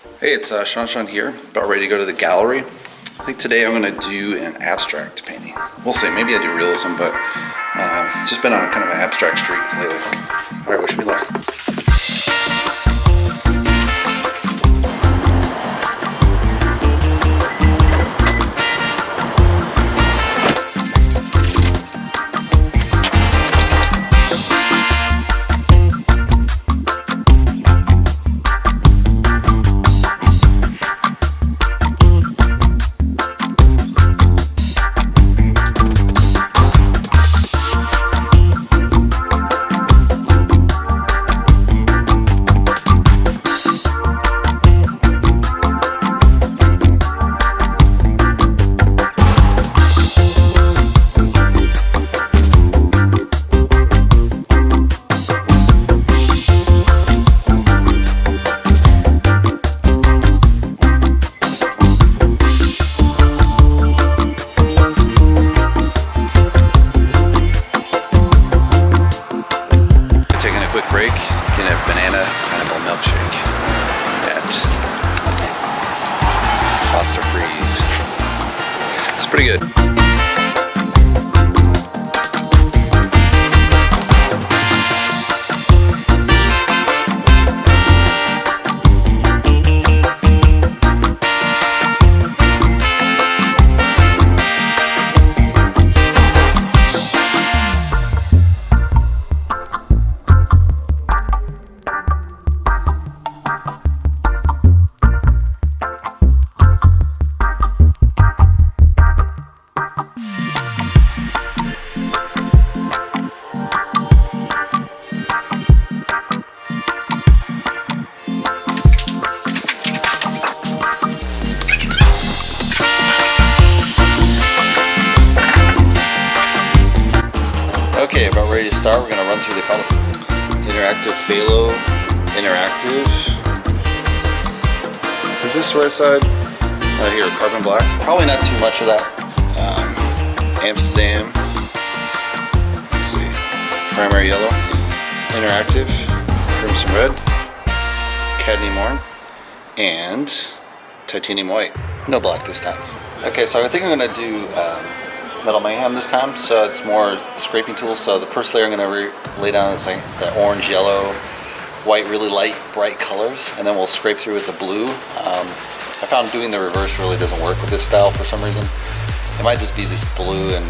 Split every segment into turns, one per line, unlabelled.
Hey, it's ShawNshawN here, about ready to go to the gallery. I think today I'm going to do an abstract painting. We'll see, maybe I do realism, but just been on kind of an abstract streak lately. Alright, wish me luck. Break, getting a banana pineapple milkshake at Foster Freeze. It's pretty good. Okay, about ready to start. We're going to run through the color. Interactive Phthalo, interactive. Is this the right side? Here, carbon black. Probably not too much of that. Amsterdam. Let's see. Primary yellow. Interactive. Crimson red. Cadmium orange. And titanium white. No black this time. Okay, so I think I'm going to do Metal Mayhem this time, so it's more scraping tool. So the first layer I'm going to lay down is like the orange, yellow, white, really light, bright colors, and then we'll scrape through with the blue. I found doing the reverse really doesn't work with this style for some reason. It might just be this blue and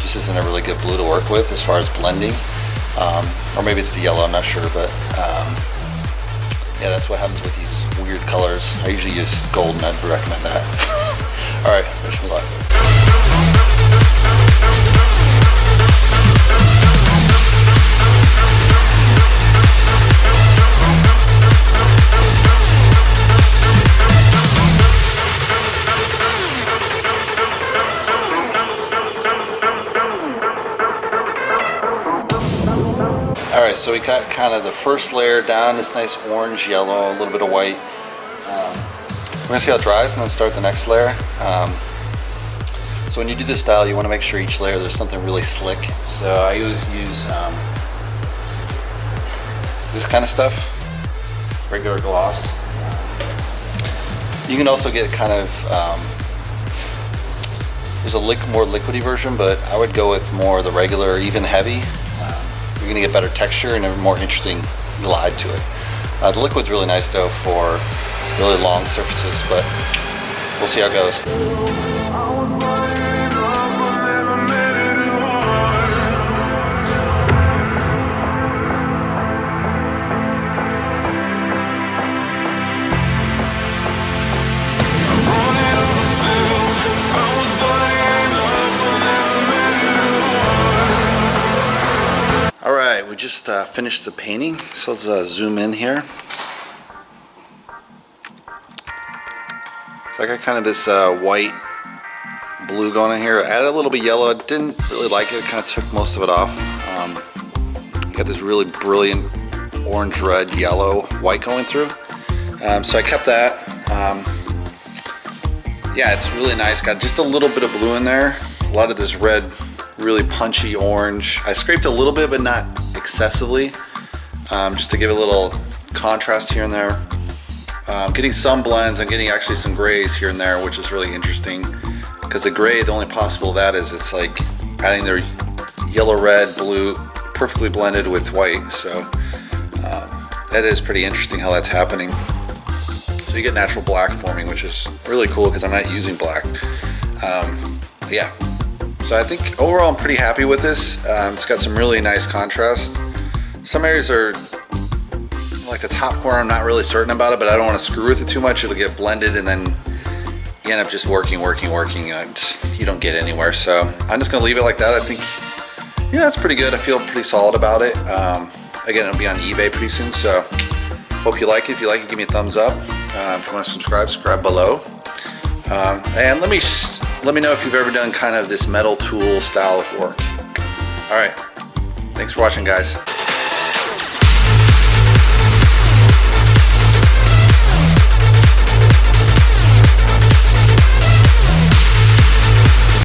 just isn't a really good blue to work with as far as blending. Or maybe it's the yellow, I'm not sure, but yeah, that's what happens with these weird colors. I usually use gold and I'd recommend that. Alright, wish me luck. Alright, so we got kind of the first layer down, this nice orange, yellow, a little bit of white. We're going to see how it dries and then start the next layer. So when you do this style, you want to make sure each layer there's something really slick. So I always use this kind of stuff, regular gloss. You can also get kind of, there's a more liquidy version, but I would go with more the regular, even heavy. You're going to get better texture and a more interesting glide to it. The liquid's really nice though for really long surfaces, but we'll see how it goes. Alright, we just finished the painting, so let's zoom in here. So I got kind of this white blue going in here. I added a little bit yellow. I didn't really like it. It kind of took most of it off. Got this really brilliant orange, red, yellow, white going through. So I kept that. Yeah, it's really nice. Got just a little bit of blue in there. A lot of this red, really punchy orange. I scraped a little bit, but not excessively, just to give a little contrast here and there. Getting some blends and getting actually some grays here and there, which is really interesting. Because the gray, the only possible that is it's like adding their yellow, red, blue, perfectly blended with white. So that is pretty interesting how that's happening. So you get natural black forming, which is really cool because I'm not using black. Yeah. So I think overall I'm pretty happy with this. It's got some really nice contrast. Some areas are like the top corner, I'm not really certain about it, but I don't want to screw with it too much. It'll get blended and then you end up just working, and you don't get anywhere. So I'm just gonna leave it like that. I think, yeah, that's pretty good. I feel pretty solid about it. Again, it'll be on eBay pretty soon, so hope you like it. If you like it, give me a thumbs up. If you want to subscribe below. And let me know if you've ever done kind of this metal tool style of work. All right, thanks for watching, guys.